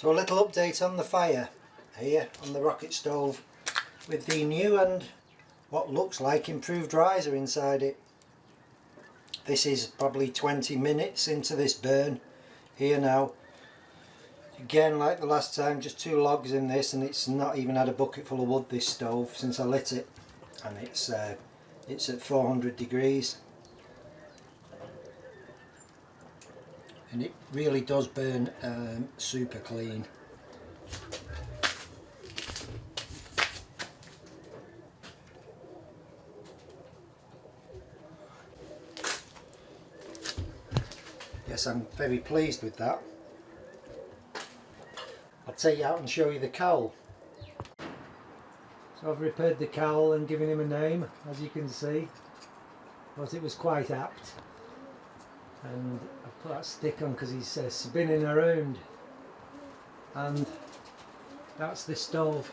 So a little update on the fire here on the rocket stove with the new and what looks like improved riser inside it. This is probably 20 minutes into this burn here now. Again, like the last time, just 2 logs in this, and it's not even had a bucket full of wood, this stove, since I lit it, and it's at 400 degrees. And it really does burn super clean. Yes, I'm very pleased with that. I'll take you out and show you the cowl. So I've repaired the cowl and given him a name, as you can see. Thought it was quite apt. And I've put that stick on because he's spinning around. And that's the stove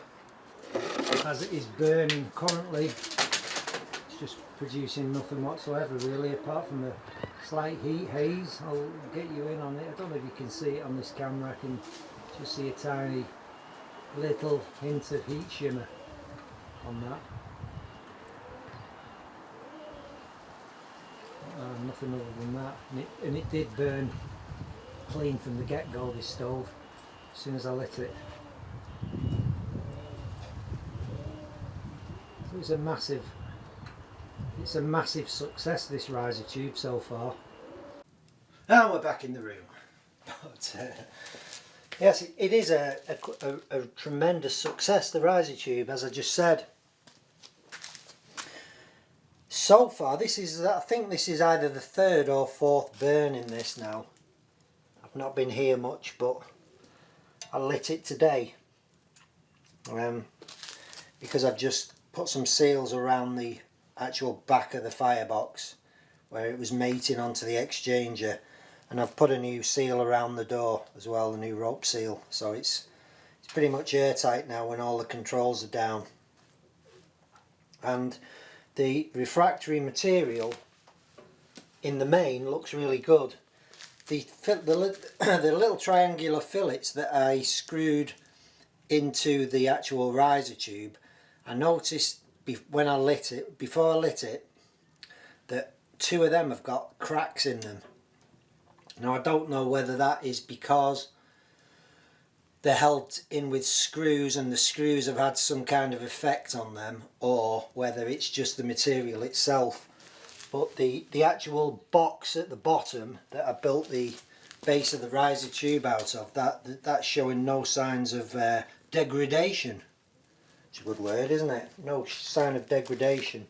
as it is burning currently. It's just producing nothing whatsoever really, apart from the slight heat haze. I'll get you in on it. I don't know if you can see it on this camera. I can just see a tiny little hint of heat shimmer on that. Nothing other than that, and it did burn clean from the get-go, this stove, as soon as I lit it. So it's a massive success, this riser tube so far. Now we're back in the room. But yes, it is a tremendous success, the riser tube, as I just said. So far, I think this is either the 3rd or 4th burn in this now. I've not been here much, but I lit it today because I've just put some seals around the actual back of the firebox where it was mating onto the exchanger, and I've put a new seal around the door as well, the new rope seal, so it's pretty much airtight now when all the controls are down. And the refractory material in the main looks really good. The little triangular fillets that I screwed into the actual riser tube, I noticed when I lit it, before I lit it, that 2 of them have got cracks in them. Now I don't know whether that is because they're held in with screws and the screws have had some kind of effect on them, or whether it's just the material itself. But the actual box at the bottom that I built the base of the riser tube out of, that's showing no signs of degradation. It's a good word, isn't it? No sign of degradation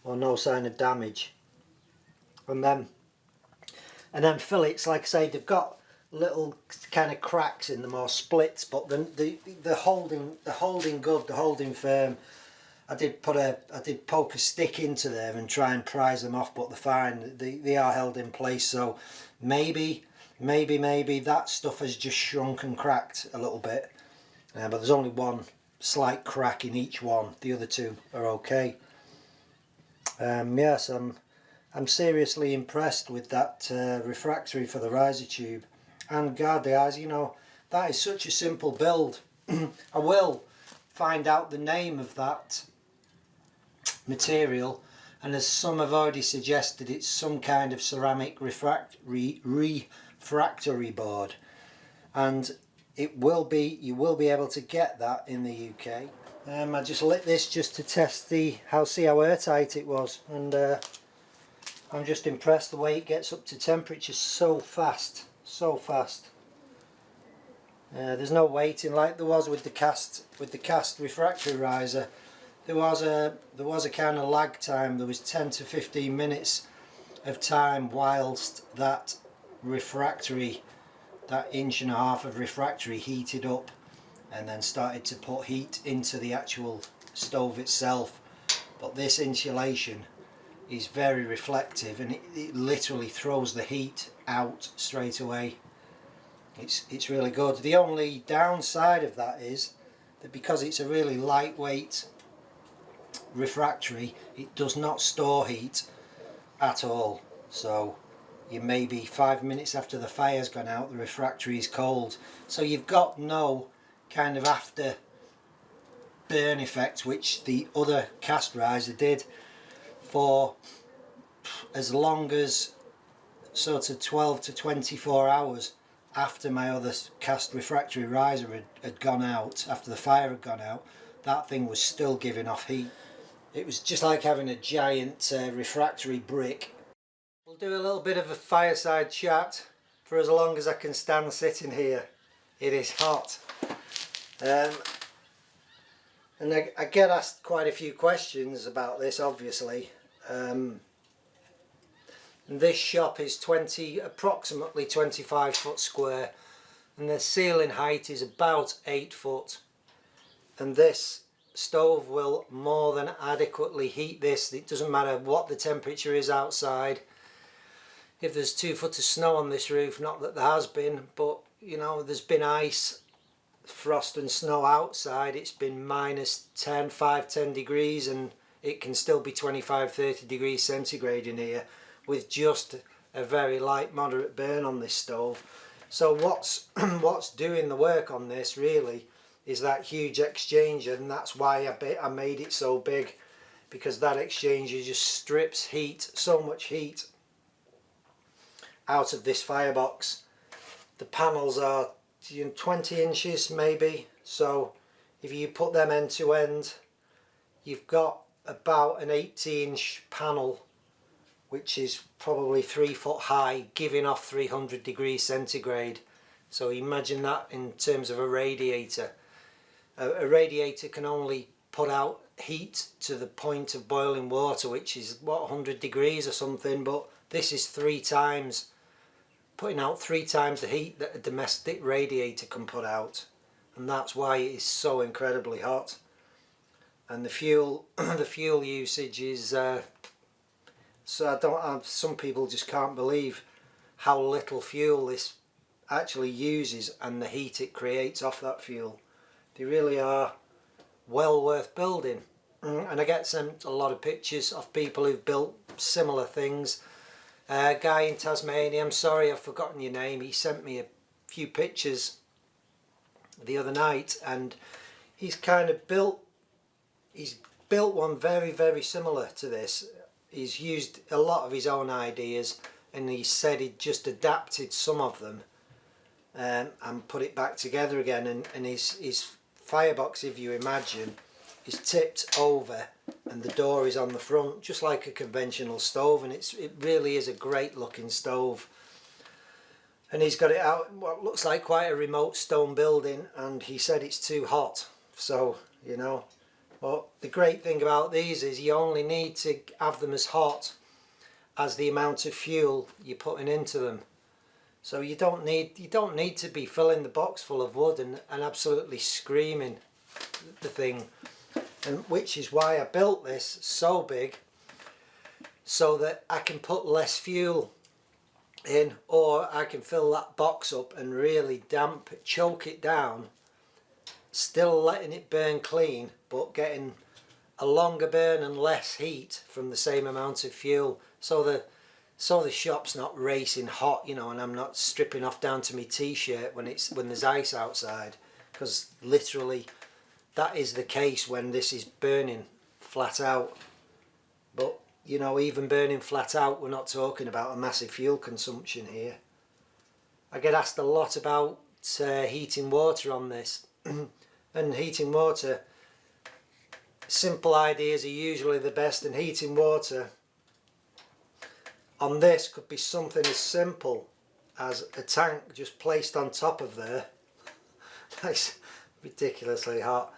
or no sign of damage. And then fillets, like I say, they've got little kind of cracks in them or splits, but the holding good, the holding firm. I did poke a stick into there and try and prise them off, but they're fine. They are held in place. So maybe that stuff has just shrunk and cracked a little bit. But there's only one slight crack in each one. The other 2 are okay. Yes, I'm seriously impressed with that refractory for the riser tube. And God, guys, you know, that is such a simple build. I will find out the name of that material, and as some have already suggested, it's some kind of ceramic refractory board, and you will be able to get that in the UK. I just lit this just to test see how airtight it was, and I'm just impressed the way it gets up to temperature so fast. There's no waiting like there was with the cast refractory riser. There was a kind of lag time. There was 10 to 15 minutes of time whilst that refractory, that 1.5 inch of refractory, heated up and then started to put heat into the actual stove itself. But this insulation is very reflective, and it literally throws the heat out straight away. It's really good. The only downside of that is that because it's a really lightweight refractory, it does not store heat at all. So you maybe 5 minutes after the fire's gone out, the refractory is cold. So you've got no kind of after burn effect, which the other cast riser did for as long as sort of 12 to 24 hours after my other cast refractory riser had gone out, after the fire had gone out. That thing was still giving off heat. It was just like having a giant refractory brick. We'll do a little bit of a fireside chat for as long as I can stand sitting here. It is hot. And I get asked quite a few questions about this, obviously. And this shop is approximately 25 foot square, and the ceiling height is about 8 foot. And this stove will more than adequately heat this. It doesn't matter what the temperature is outside. If there's 2 foot of snow on this roof, not that there has been, but you know, there's been ice, frost and snow outside, it's been minus 10 degrees, and it can still be 25-30 degrees centigrade in here with just a very light moderate burn on this stove. So what's doing the work on this really is that huge exchanger, and that's why I made it so big, because that exchanger just strips heat, so much heat out of this firebox. The panels are 20 inches maybe, so if you put them end to end, you've got about an 80-inch panel, which is probably 3 foot high, giving off 300 degrees centigrade. So imagine that in terms of a radiator. A radiator can only put out heat to the point of boiling water, which is what, 100 degrees or something, but this is putting out 3 times the heat that a domestic radiator can put out, and that's why it is so incredibly hot. And the fuel usage is so some people just can't believe how little fuel this actually uses and the heat it creates off that fuel. They really are well worth building. And I get sent a lot of pictures of people who've built similar things. A guy in Tasmania, I'm sorry I've forgotten your name, he sent me a few pictures the other night, and he's built one very, very similar to this. He's used a lot of his own ideas, and he said he'd just adapted some of them and put it back together again, and his firebox, if you imagine, is tipped over and the door is on the front, just like a conventional stove, and it really is a great looking stove. And he's got it out in what looks like quite a remote stone building, and he said it's too hot. So, you know, but the great thing about these is you only need to have them as hot as the amount of fuel you're putting into them. So you don't need to be filling the box full of wood and absolutely screaming the thing. And which is why I built this so big, so that I can put less fuel in, or I can fill that box up and really choke it down, still letting it burn clean, but getting a longer burn and less heat from the same amount of fuel. So the shop's not racing hot, you know, and I'm not stripping off down to my t-shirt when there's ice outside, because literally that is the case when this is burning flat out. But you know, even burning flat out, we're not talking about a massive fuel consumption here. I get asked a lot about heating water on this. And heating water, simple ideas are usually the best, and heating water on this could be something as simple as a tank just placed on top of there. That's ridiculously hot.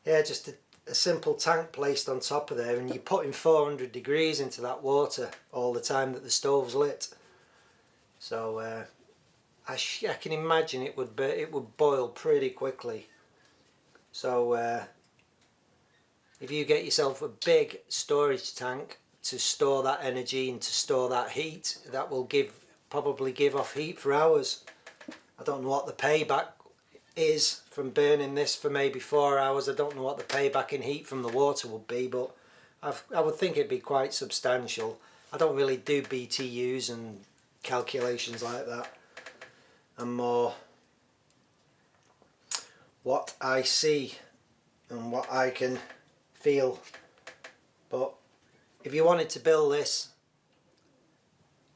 Yeah, just a simple tank placed on top of there, and you're putting 400 degrees into that water all the time that the stove's lit. So I can imagine it would boil pretty quickly. So if you get yourself a big storage tank to store that energy and to store that heat, that will probably give off heat for hours. I don't know what the payback is from burning this for maybe 4 hours. I don't know what the payback in heat from the water would be, but I would think it'd be quite substantial. I don't really do BTUs and calculations like that. I'm more what I see and what I can feel. But if you wanted to build this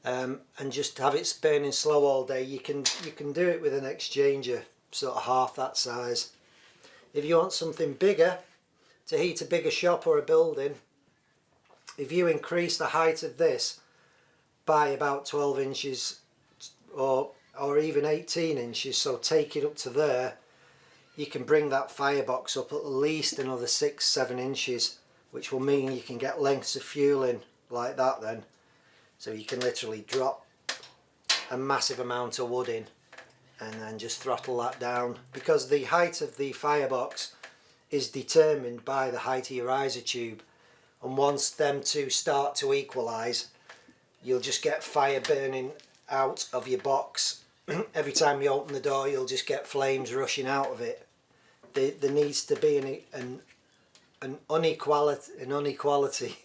and just have it burning slow all day, you can do it with an exchanger sort of half that size. If you want something bigger to heat a bigger shop or a building, if you increase the height of this by about 12 inches or even 18 inches, so take it up to there, you can bring that firebox up at least another 6-7 inches, which will mean you can get lengths of fuel in like that then. So you can literally drop a massive amount of wood in and then just throttle that down, because the height of the firebox is determined by the height of your riser tube, and once them two start to equalise, you'll just get fire burning out of your box. Every time you open the door, you'll just get flames rushing out of it. There needs to be an inequality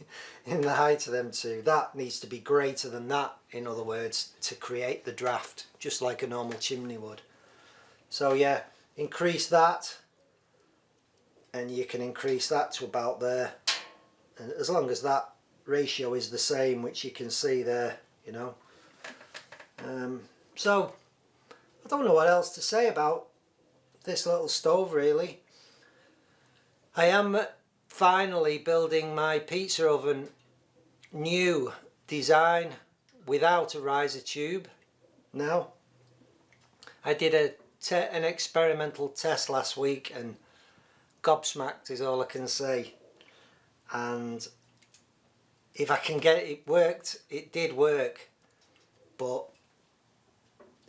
in the height of them two. That needs to be greater than that, in other words, to create the draft, just like a normal chimney would. So yeah, increase that, and you can increase that to about there, and as long as that ratio is the same, which you can see there, you know. So I don't know what else to say about this little stove really. I am finally building my pizza oven new design without a riser tube now. I did an experimental test last week and gobsmacked is all I can say. And if I can get it, it worked. It did work, but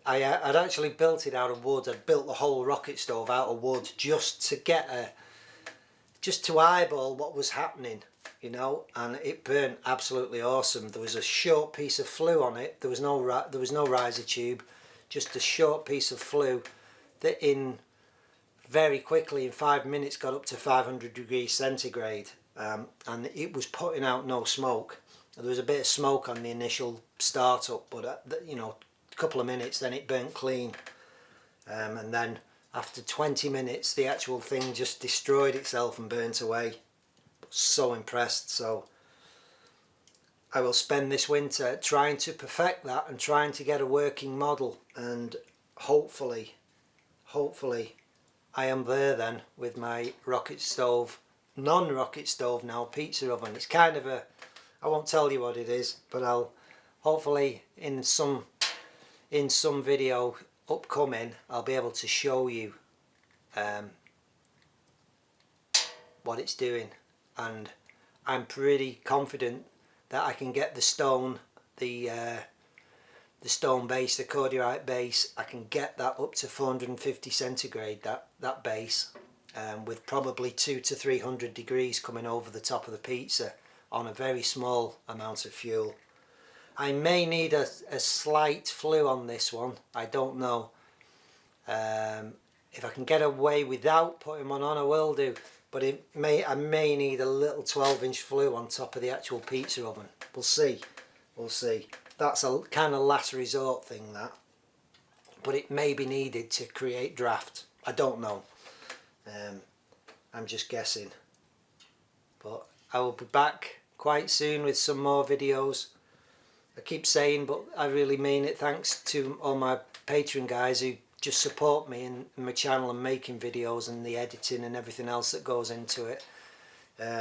I'd actually built it out of wood. I'd built the whole rocket stove out of wood just to get just to eyeball what was happening, you know, and it burnt absolutely awesome. There was a short piece of flue on it. There was no riser tube, just a short piece of flue that very quickly in 5 minutes got up to 500 degrees centigrade, and it was putting out no smoke. There was a bit of smoke on the initial startup, but you know, a couple of minutes then it burnt clean, and then after 20 minutes the actual thing just destroyed itself and burnt away. So impressed. So I will spend this winter trying to perfect that and trying to get a working model, and hopefully I am there then with my rocket stove, non-rocket stove now, pizza oven. It's kind of I won't tell you what it is, but I'll hopefully in some video upcoming I'll be able to show you what it's doing, and I'm pretty confident that I can get the stone, the stone base, the cordiorite base, I can get that up to 450 centigrade, that base, with probably 200 to 300 degrees coming over the top of the pizza on a very small amount of fuel. I may need a slight flue on this one, I don't know. If I can get away without putting one on, I will do, but I may need a little 12-inch flue on top of the actual pizza oven. We'll see. That's a kind of last resort thing, that, but it may be needed to create draft. I don't know. I'm just guessing, but I will be back quite soon with some more videos. I keep saying, but I really mean it. Thanks to all my Patreon guys who just support me in my channel and making videos and the editing and everything else that goes into it.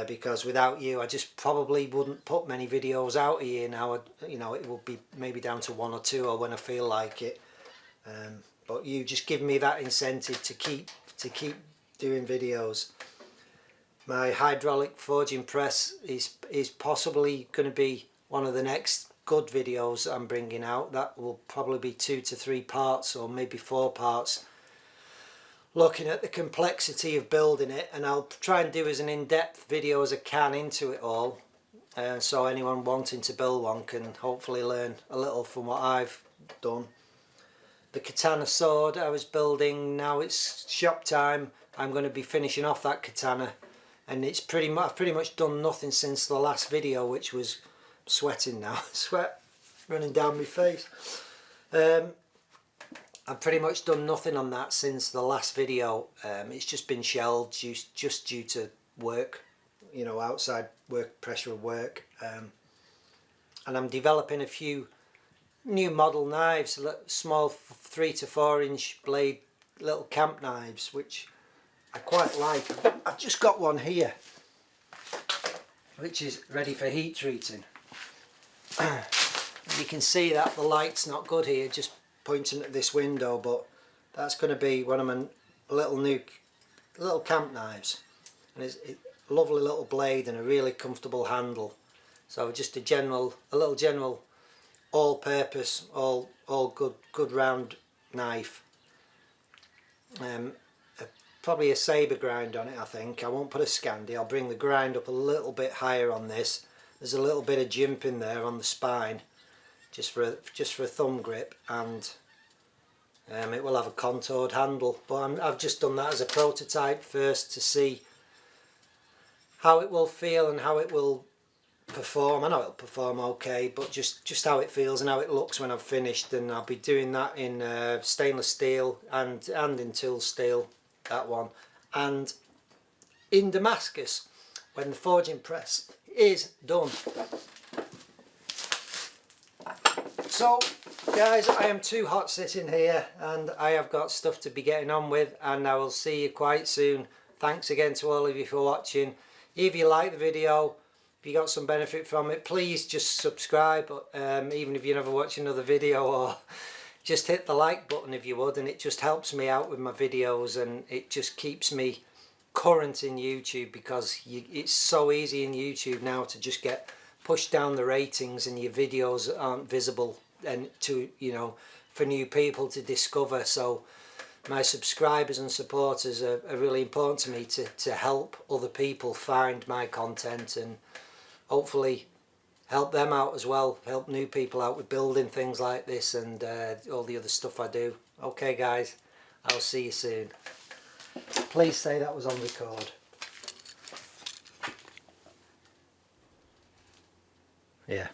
Because without you, I just probably wouldn't put many videos out a year now. You know, it will be maybe down to 1 or 2, or when I feel like it. But you just give me that incentive to keep doing videos. My hydraulic forging press is possibly going to be one of the next good videos I'm bringing out. That will probably be 2 to 3 parts, or maybe 4 parts, looking at the complexity of building it, and I'll try and do as an in-depth video as I can into it all, so anyone wanting to build one can hopefully learn a little from what I've done. The katana sword I was building, now it's shop time. I'm going to be finishing off that katana, and it's I've pretty much done nothing since the last video, which was sweating now. Sweat running down my face. I've pretty much done nothing on that since the last video. It's just been shelved just due to work, you know, outside work, pressure of work. And I'm developing a few new model knives, small 3 to 4 inch blade little camp knives, which I quite like. I've just got one here which is ready for heat treating. You can see that the light's not good here, just pointing at this window, but that's going to be one of my little camp knives, and it's a lovely little blade and a really comfortable handle. So just a little general all-purpose, all good round knife. Probably a sabre grind on it, I think. I won't put a Scandi. I'll bring the grind up a little bit higher on this. There's a little bit of jimping there on the spine, just for a thumb grip, and it will have a contoured handle. But I've just done that as a prototype first to see how it will feel and how it will perform. I know it'll perform okay, but just how it feels and how it looks when I've finished. And I'll be doing that in stainless steel and in tool steel, that one, and in Damascus when the forging press is done. So guys, I am too hot sitting here and I have got stuff to be getting on with, and I will see you quite soon. Thanks again to all of you for watching. If you like the video, if you got some benefit from it, please just subscribe, even if you never watch another video, or just hit the like button if you would, and it just helps me out with my videos, and it just keeps me current in YouTube, because it's so easy in YouTube now to just get pushed down the ratings and your videos aren't visible, and to, you know, for new people to discover. So my subscribers and supporters are really important to me, to help other people find my content and hopefully help them out as well, help new people out with building things like this and all the other stuff I do. Okay guys, I'll see you soon. Please say that was on record. Yeah.